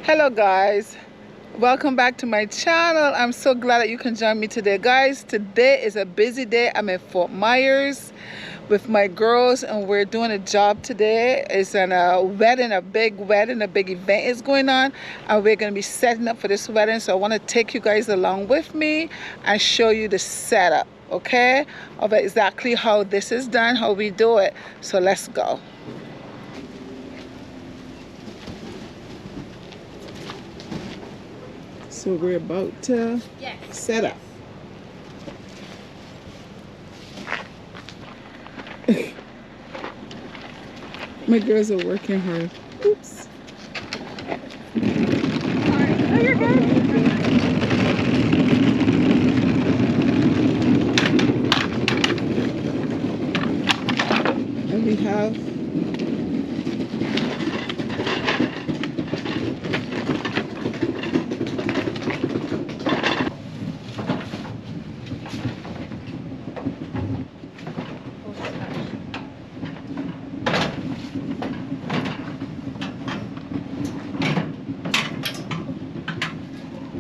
Hello guys, welcome back to my channel. I'm so glad that you can join me today, guys. Today is a busy day. I'm in Fort Myers with my girls and we're doing a job today. It's a wedding, a big event is going on, and we're going to be setting up for this wedding. So I want to take you guys along with me and show you the setup, okay, of exactly how this is done, how we do it. So let's go. So we're about to set up. My girls are working hard. Oops. Sorry. Oh, you're good. And we have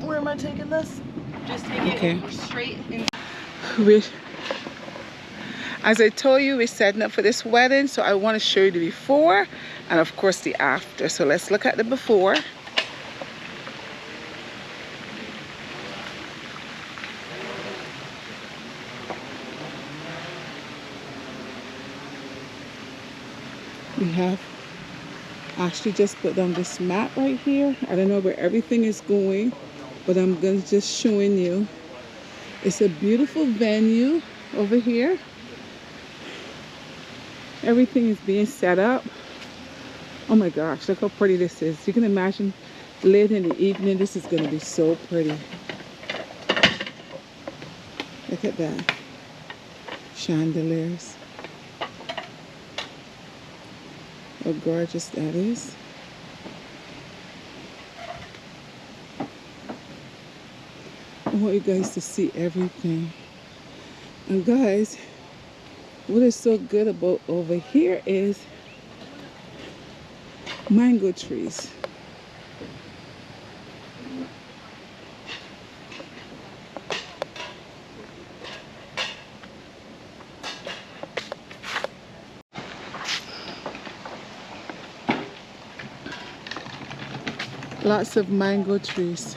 Where am I taking this? Just take it straight in. As I told you, we're setting up for this wedding, so I want to show you the before and of course the after. So let's look at the before. We have Ashley just put down this mat right here. I don't know where everything is going, but I'm going to just showing you. It's a beautiful venue over here. Everything is being set up. Oh my gosh, look how pretty this is. You can imagine late in the evening, this is going to be so pretty. Look at that. Chandeliers. How gorgeous that is. I want you guys to see everything. And guys, what is so good about over here is mango trees. Lots of mango trees.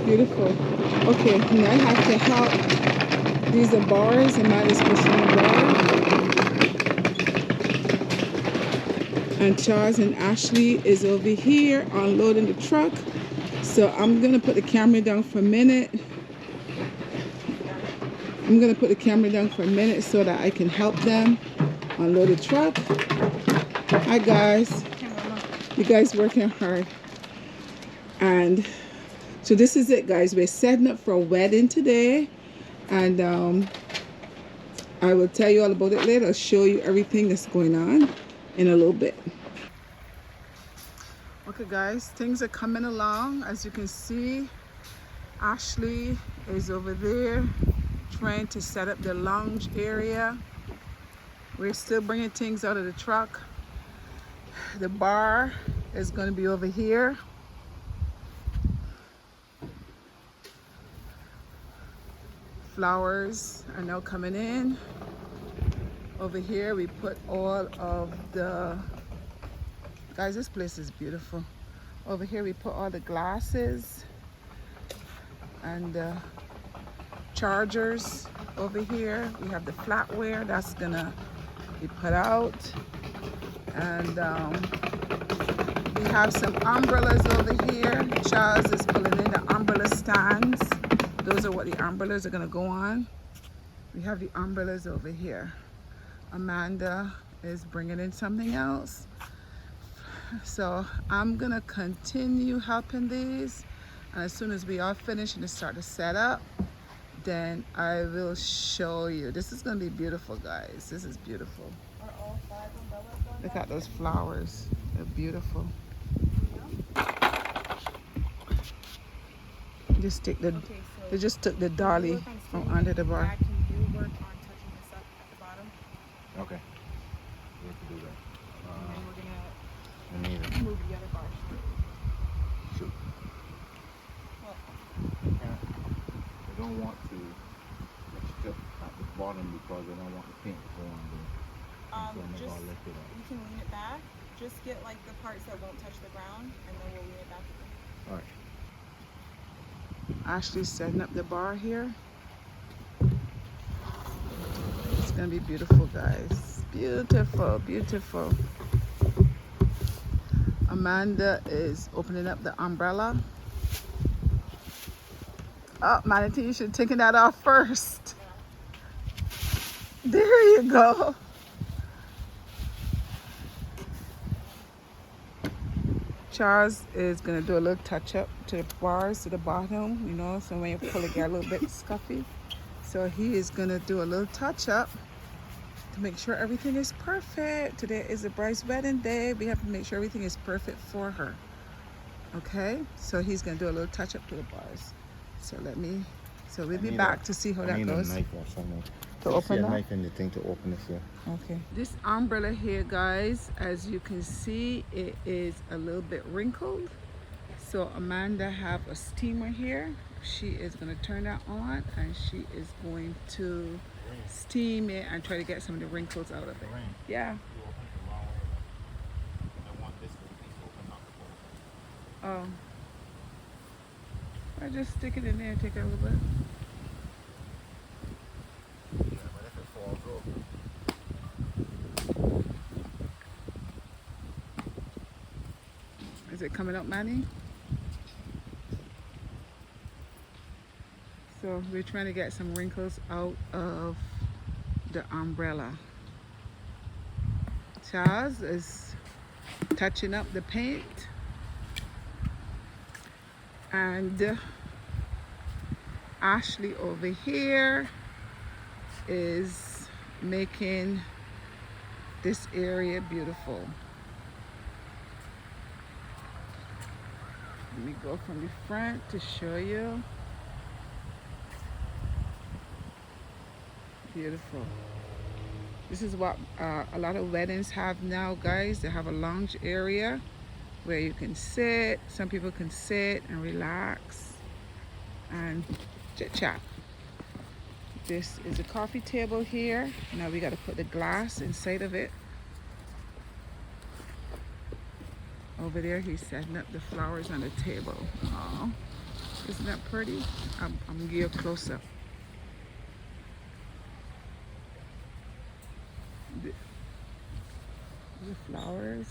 Beautiful. Okay, now I have to help. These are bars, and mine is pushing a bar. And Charles and Ashley is over here unloading the truck. So I'm gonna put the camera down for a minute. So that I can help them unload the truck. Hi guys. You guys working hard. And so this is it, guys. We're setting up for a wedding today, and I will tell you all about it later. I'll show you everything that's going on in a little bit. Okay guys, things are coming along. As you can see, Ashley is over there trying to set up the lounge area. We're still bringing things out of the truck. The bar is going to be over here. Flowers are now coming in. Over here we put all of the, guys, this place is beautiful. Over here we put all the glasses and the chargers. Over here we have the flatware that's gonna be put out, and we have some umbrellas over here. Charles is pulling in the umbrella stands. Those are what the umbrellas are gonna go on. We have the umbrellas over here. Amanda is bringing in something else. So I'm gonna continue helping these. And as soon as we are finished and start to set up, then I will show you. This is gonna be beautiful, guys. This is beautiful. Are all 5 umbrellas on? Look at those flowers. They're beautiful. Just take the, Okay, so they just took the dolly from under the bar. can you work on touching this up at the bottom? Okay. We have to do that. And then we're gonna other bar. Shoot. What? They don't want to strip at the bottom because they don't want the paint to go on the Just lift it up. we can lean it back. Just get like the parts that won't touch the ground, and then we'll lean it back again. All right. Ashley's setting up the bar here. It's gonna be beautiful, guys. Beautiful, beautiful. Amanda is opening up the umbrella. Oh, Manatee, you should have taken that off first. There you go. Charles is gonna do a little touch up to the bars to the bottom, you know, so when you pull it, get a little bit scuffy. So he is gonna do a little touch up to make sure everything is perfect. Today is a bride's wedding day. We have to make sure everything is perfect for her. Okay, so he's gonna do a little touch up to the bars. So we'll be back to see how that goes. A knife or something. To open a up? knife in the thing to open this here. Okay. This umbrella here, guys, as you can see, it is a little bit wrinkled. So Amanda have a steamer here. She is going to turn that on and she is going to steam it and try to get some of the wrinkles out of it. Yeah. Oh. I just stick it in there and take it a little bit. Is it coming up, Manny? So we're trying to get some wrinkles out of the umbrella. Charles is touching up the paint. And Ashley over here is making this area beautiful. Let me go from the front to show you. Beautiful. This is what a lot of weddings have now, guys. They have a lounge area where you can sit. Some people can sit and relax and chit chat. This is a coffee table here. Now we got to put the glass inside of it. Over there, he's setting up the flowers on the table. Oh, isn't that pretty? I'm gonna give you a close up. The flowers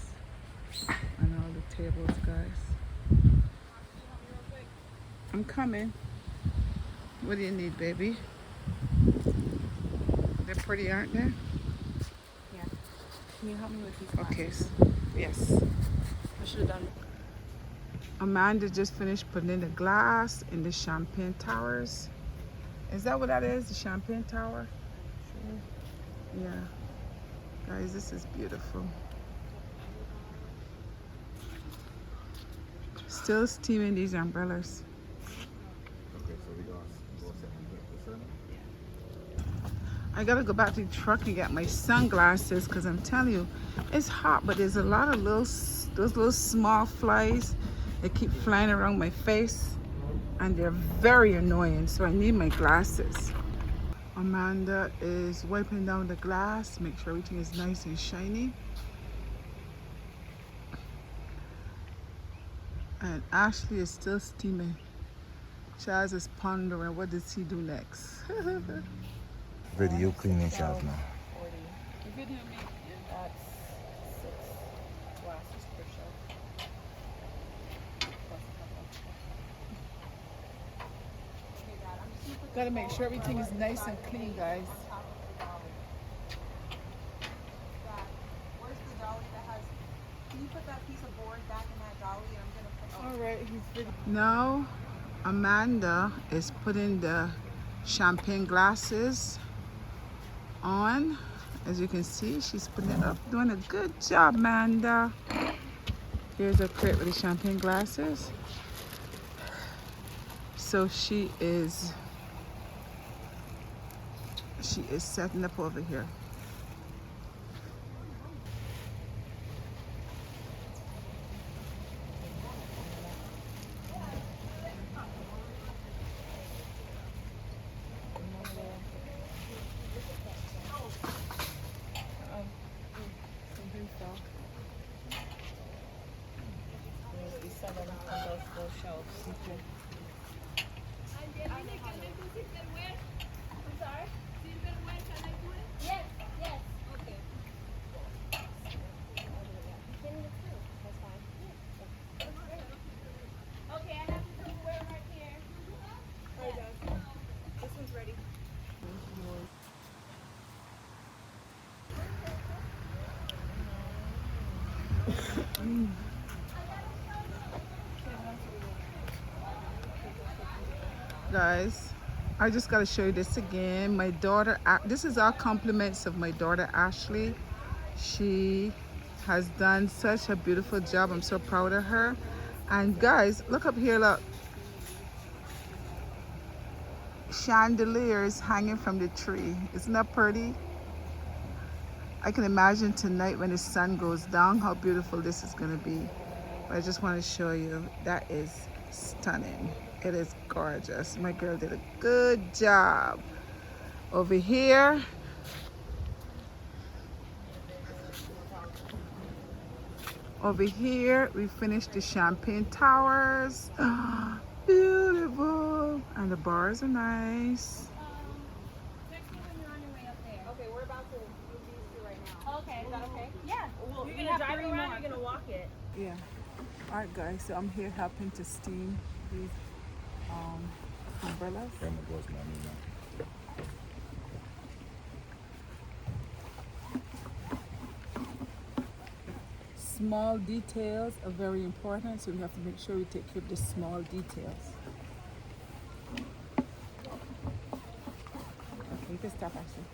on all the tables, guys. I'm coming. What do you need, baby? They're pretty, aren't they? Yeah. Can you help me with these glasses? Okay. Yes. I should have done. Amanda just finished putting in the glass in the champagne towers. Is that what that is? The champagne tower? Sure. Yeah. Guys, this is beautiful. Still steaming these umbrellas. Okay, so we go set the I gotta go back to the truck and get my sunglasses because I'm telling you, it's hot, but there's a lot of those little small flies that keep flying around my face and they're very annoying, so I need my glasses. Amanda is wiping down the glass, make sure everything is nice and shiny. And Ashley is still steaming. Charles is pondering, what does he do next? Video cleaning shop now. 40. You could do me. That's 6 glasses per shelf. Plus a couple. Gotta make sure everything is nice and clean, guys. Where's the dolly that has? Can you put that piece of board back in that dolly? And I'm gonna put. All right, now Amanda is putting the champagne glasses on. As you can see, she's putting it up, doing a good job, Amanda. Here's a crate with the champagne glasses. So she is setting up over here. shelves. Okay. Yes, yes. Okay. That's fine. Okay, I have the silverware right here. Alright, guys. This one's ready. Guys, I just got to show you this again. My daughter, this is our compliments of my daughter Ashley. She has done such a beautiful job. I'm so proud of her. And guys, look up here, look. Chandeliers hanging from the tree. Isn't that pretty? I can imagine tonight when the sun goes down how beautiful this is going to be. But I just want to show you, that is stunning. It is gorgeous. My girl did a good job. Over here, we finished the champagne towers. Beautiful. And the bars are nice. Text me when you're on your way up there. Okay, we're about to do these two right now. Okay. Is that okay? Yeah. Well, You're you're gonna gonna drive drive around. around, You're gonna walk it. Yeah. All right, guys. So I'm here helping to steam these umbrellas. Small details are very important, so we have to make sure we take care of the small details. Okay, you can stop actually.